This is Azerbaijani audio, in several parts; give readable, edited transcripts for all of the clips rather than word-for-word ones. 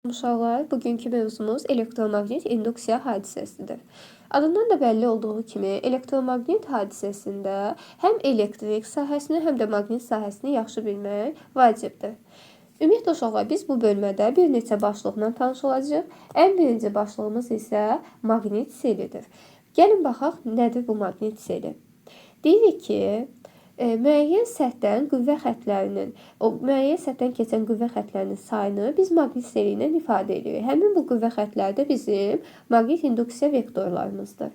Uşaqlar, bugünkü mövzumuz elektromaqnit induksiya hadisəsidir. Adından da bəlli olduğu kimi, elektromaqnit hadisəsində həm elektrik sahəsini, həm də maqnit sahəsini yaxşı bilmək vacibdir. Ümumiyyətlə uşaqlar, biz bu bölmədə bir neçə başlıqla tanış olacağıq. Ən birinci başlığımız isə maqnit selidir. Gəlin baxaq, nədir bu maqnit seli? Deyirik ki, müəyyən səthdən qüvvə xətlərinin, müəyyən səthdən keçən qüvvə xətlərinin sayını biz maqnit seli ilə ifadə edirik. Həmin bu qüvvə xətlər də bizim maqnit induksiya vektorlarımızdır.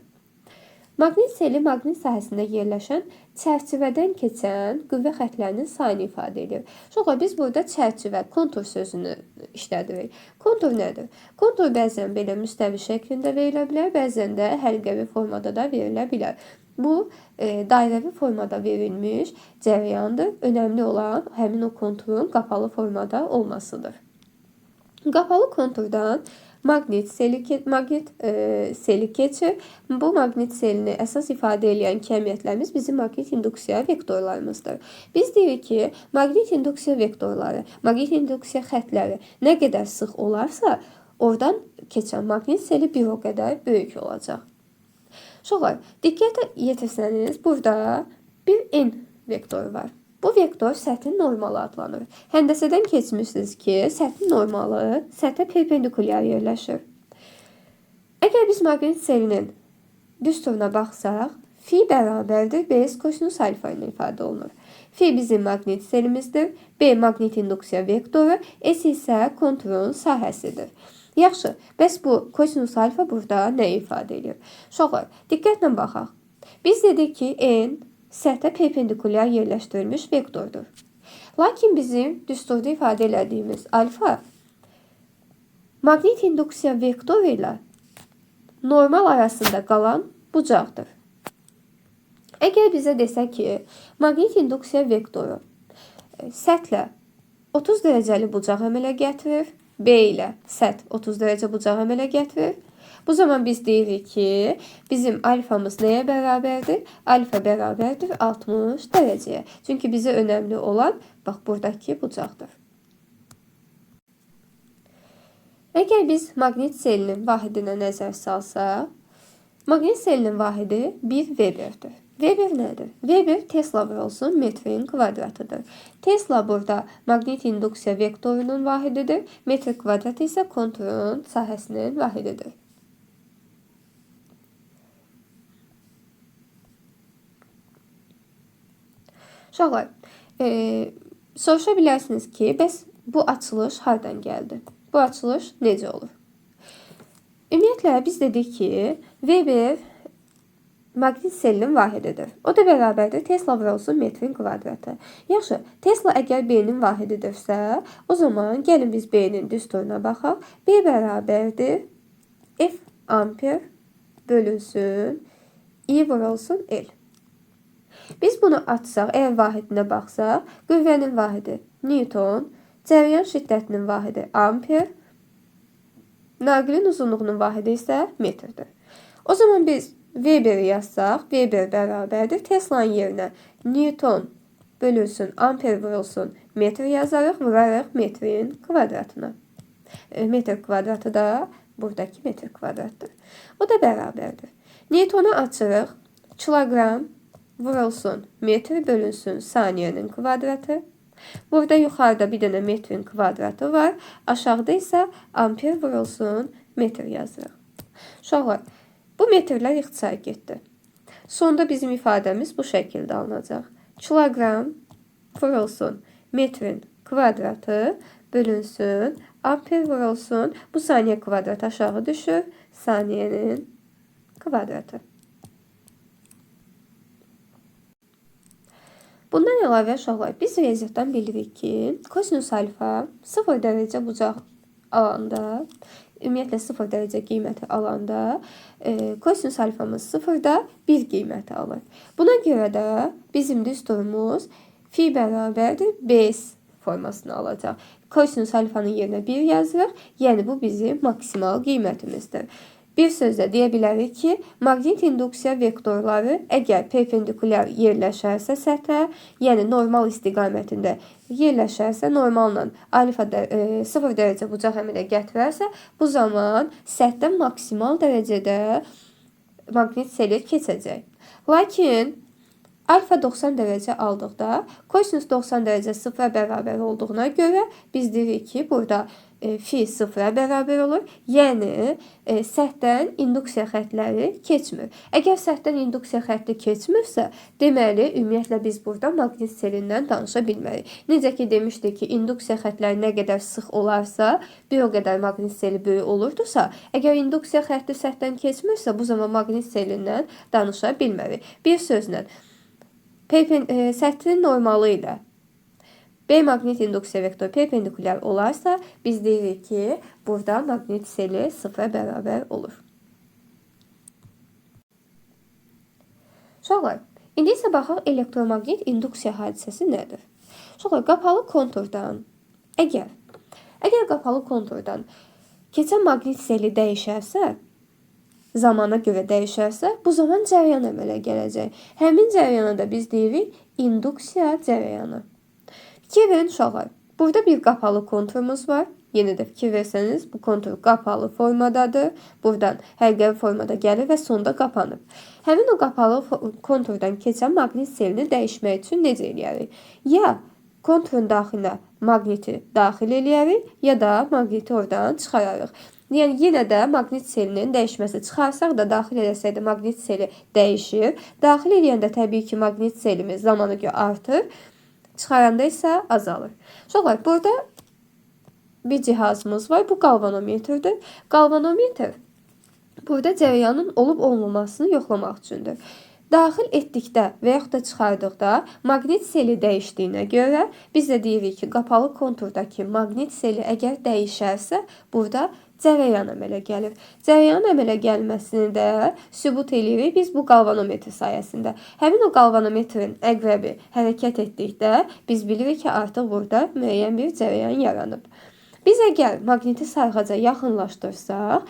Maqnit seli maqnit sahəsində yerləşən çərçivədən keçən qüvvə xətlərinin sayını ifadə edir. Uşaqlar, biz burada çərçivə, kontur sözünü işlədirik. Kontur nədir? Kontur bəzən belə müstəvi şəklində verilə bilər, bəzən də həlqəvi formada da verilə bilər. Bu, dairəvi formada verilmiş cərəyandır. Önəmli olan həmin o konturun qapalı formada olmasıdır. Qapalı konturdan maqnit seli keçir. Bu maqnit selini əsas ifadə edən kəmiyyətlərimiz bizim maqnit induksiya vektorlarımızdır. Biz deyirik ki, maqnit induksiya vektorları, maqnit induksiya xətləri nə qədər sıx olarsa, oradan keçən maqnit seli bir o qədər böyük olacaq. Uşaqlar, diqqətə yetirsəniz, burada bir N vektoru var. Bu vektor səthin normalı adlanır. Həndəsədən keçmişsiniz ki, səthin normalı səthə perpendikulyar yerləşir. Əgər biz maqnit selinin düsturuna baxsaq, fi bərabərdir BS kosinus alfa ilə ifadə olunur. Fi bizim maqnit selimizdir, B maqnit induksiya vektoru, S isə konturun sahəsidir. Yaxşı, bəs bu kosinus alfa burada nə ifadə edir? Uşaqlar, diqqətlə baxaq. Biz dedik ki, N səthə perpendikulyar yerləşdirilmiş vektordur. Lakin bizim düsturda ifadə elədiyimiz alfa maqnit induksiya vektoru ilə normal arasında qalan bucaqdır. Əgər bizə desək ki, maqnit induksiya vektoru səthlə 30 dərəcəli bucaq əmələ gətirir, B ilə səth 30 dərəcə bucaq əmələ gətirir. Bu zaman biz deyirik ki, bizim alfamız nəyə bərabərdir? Alfa bərabərdir 60 dərəcəyə. Çünki bizə önəmli olan, bax, buradakı bucaqdır. Əgər biz maqnit selinin vahidinə nəzər salsaq, maqnit selinin vahidi 1 Weberdir. Weber nədir? Weber Tesla vurulsun metrin kvadratıdır. Tesla burada maqnit induksiya vektorunun vahididir. Metr kvadratı isə konturun sahəsinin vahididir. Uşaqlar, soruşa bilərsiniz ki, bəs bu açılış hardan gəldi? Bu açılış necə olur? Ümumiyyətlə, biz dedik ki, Weber maqnit selinin vahididir. O da bərabərdir Tesla vurulsun metrin kvadratı. Yaxşı, Tesla əgər B-nin vahididirsə, o zaman gəlin biz B-nin düsturuna baxaq. B bərabərdir F amper bölünsün I vurulsun L. Biz bunu açsaq, əgər vahidinə baxsaq, qüvvənin vahidi Newton, cərəyan şiddətinin vahidi amper, naqilin uzunluğunun vahidi isə metrdir. O zaman biz Weber'i yazsaq, Weber bərabərdir Tesla'nın yerinə Newton bölünsün amper vurulsun metr yazarıq, vurarıq metrin kvadratına. Metr kvadratı da buradakı metr kvadratdır. O da bərabərdir. Newton'u açırıq, kilogram vurulsun metr bölünsün saniyənin kvadratı. Burada yuxarıda bir dənə metrin kvadratı var. Aşağıda isə amper vurulsun metr yazırıq. Uşaqlar, bu metrlər ixtisar getdi. Sonda bizim ifadəmiz bu şəkildə alınacaq. Kilogram vurulsun metrin kvadratı bölünsün amper vurulsun. Bu saniyə kvadratı aşağı düşür. Saniyənin kvadratı. Bundan əlavə uşaqlar, biz riyaziyyatdan bilirik ki, kosinus alfa 0 dərəcə bucaq alanda, ümumiyyətlə 0 dərəcə qiyməti alanda, kosinus alfamız 0-da 1 qiyməti alır. Buna görə də bizim düsturumuz fi bərabərdir BS formasını alacaq. Kosinus alfanın yerinə 1 yazırıq, yəni bu bizim maksimal qiymətimizdir. Bir sözlə deyə bilərik ki, maqnit induksiya vektorları əgər perpendikulyar yerləşərsə səthə, yəni normal istiqamətində yerləşərsə, normalla alfa 0 dərəcə bucaq əmələ gətirərsə, bu zaman səthdən maksimal dərəcədə maqnit seli keçəcək. Lakin alfa 90 dərəcə aldıqda kosinus 90 dərəcə 0-a bərabər olduğuna görə biz deyirik ki, burada fi 0-a bərabər olur. Yəni, səthdən induksiya xəttləri keçmir. Əgər səthdən induksiya xətti keçmirsə, deməli, ümumiyyətlə biz burada maqnit selindən danışa bilmərik. Necə ki, demişdik ki, induksiya xəttləri nə qədər sıx olarsa, bir o qədər maqnit seli böyük olurdursa, əgər induksiya xətti səthdən keçmirsə, bu zaman maqnit selindən danışa bilmərik. Bir sözlə, səthin normalı ilə B maqnit induksiya vektoru perpendikulyar olarsa, biz deyirik ki, burada maqnit seli 0-a bərabər olur. Uşaqlar, indi isə baxaq elektromaqnit induksiya hadisəsi nədir? Uşaqlar, qapalı konturdan, əgər qapalı konturdan keçən maqnit seli dəyişərsə, zamana görə dəyişərsə, bu zaman cərəyan əmələ gələcək. Həmin cərəyana da biz deyirik induksiya cərəyanı. Fikir verin uşaqlar, burada bir qapalı konturumuz var. Yenə də fikir versəniz, bu kontur qapalı formadadır. Buradan hərqəvi formada gəlir və sonda qapanır. Həmin o qapalı konturdan keçən maqnit selini dəyişmək üçün necə eləyərik? Ya konturun daxilinə maqniti daxil eləyərik, ya da maqniti oradan çıxararıq. Yəni, yenə də maqnit selinin dəyişməsi, çıxarsaq da daxil eləsək də maqnit seli dəyişir. Daxil eləyəndə təbii ki, maqnit selimiz zamana görə artır. Çıxaranda isə azalır. Uşaqlar, burada bir cihazımız var. Bu qalvanometrdir. Qalvanometr burada cərəyanın olub-olmamasını yoxlamaq üçündür. Daxil etdikdə və yaxud da çıxardıqda maqnit seli dəyişdiyinə görə biz də deyirik ki, qapalı konturdakı maqnit seli əgər dəyişərsə, burada cərəyan əmələ gəlir. Cərəyanın əmələ gəlməsini də sübut edirik biz bu qalvanometr sayəsində. Həmin o qalvanometrin əqrəbi hərəkət etdikdə biz bilirik ki, artıq burada müəyyən bir cərəyan yaranıb. Biz əgər maqniti sarğaca yaxınlaşdırsaq,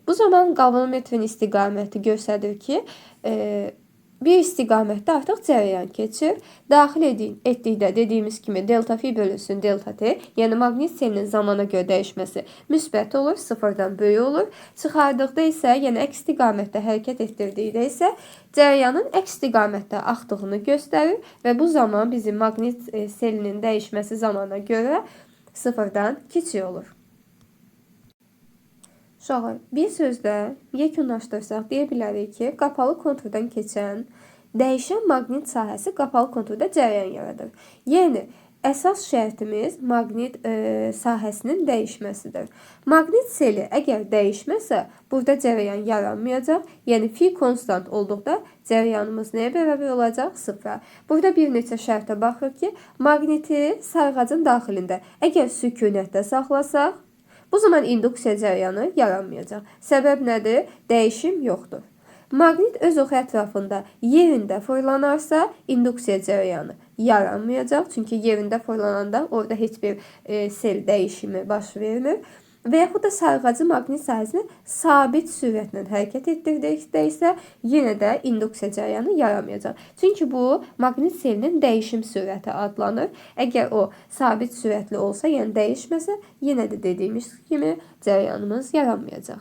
bu zaman qalvanometrin istiqaməti göstərir ki, bir istiqamətdə artıq cərəyan keçir. Daxil etdikdə dediyimiz kimi delta fi bölünsün delta t, yəni maqnit selinin zamana görə dəyişməsi müsbət olur, sıfırdan böyük olur. Çıxardıqda isə, yəni əks istiqamətdə hərəkət etdirdikdə isə cərəyanın əks istiqamətdə axdığını göstərir və bu zaman bizim maqnit selinin dəyişməsi zamana görə sıfırdan kiçik olur. Uşaqlar, bir sözlə yekunlaşdırsaq deyə bilərik ki, qapalı konturdan keçən dəyişən maqnit sahəsi qapalı konturda cərəyan yaradır. Yəni, əsas şərtimiz maqnit sahəsinin dəyişməsidir. Maqnit seli əgər dəyişməsə, burada cərəyan yaranmayacaq. Yəni, fi konstant olduqda cərəyanımız nəyə bərabər olacaq? Sıfıra. Burada bir neçə şərtə baxırıq ki, maqniti sarğacın daxilində əgər sükunətdə saxlasaq, bu zaman induksiya cərəyanı yaranmayacaq. Səbəb nədir? Dəyişim yoxdur. Maqnit öz oxu ətrafında yerində fırlanarsa, induksiya cərəyanı yaranmayacaq. Çünki yerində fırlananda orada heç bir sel dəyişimi baş vermir. Və yaxud da sarğacı maqnit sahəsini sabit sürətlə hərəkət etdirdikdə isə yenə də induksiya cərəyanı yaranmayacaq. Çünki bu maqnit selinin dəyişim sürəti adlanır. Əgər o sabit sürətli olsa, yəni dəyişməsə, yenə də dediyimiz kimi cərəyanımız yaranmayacaq.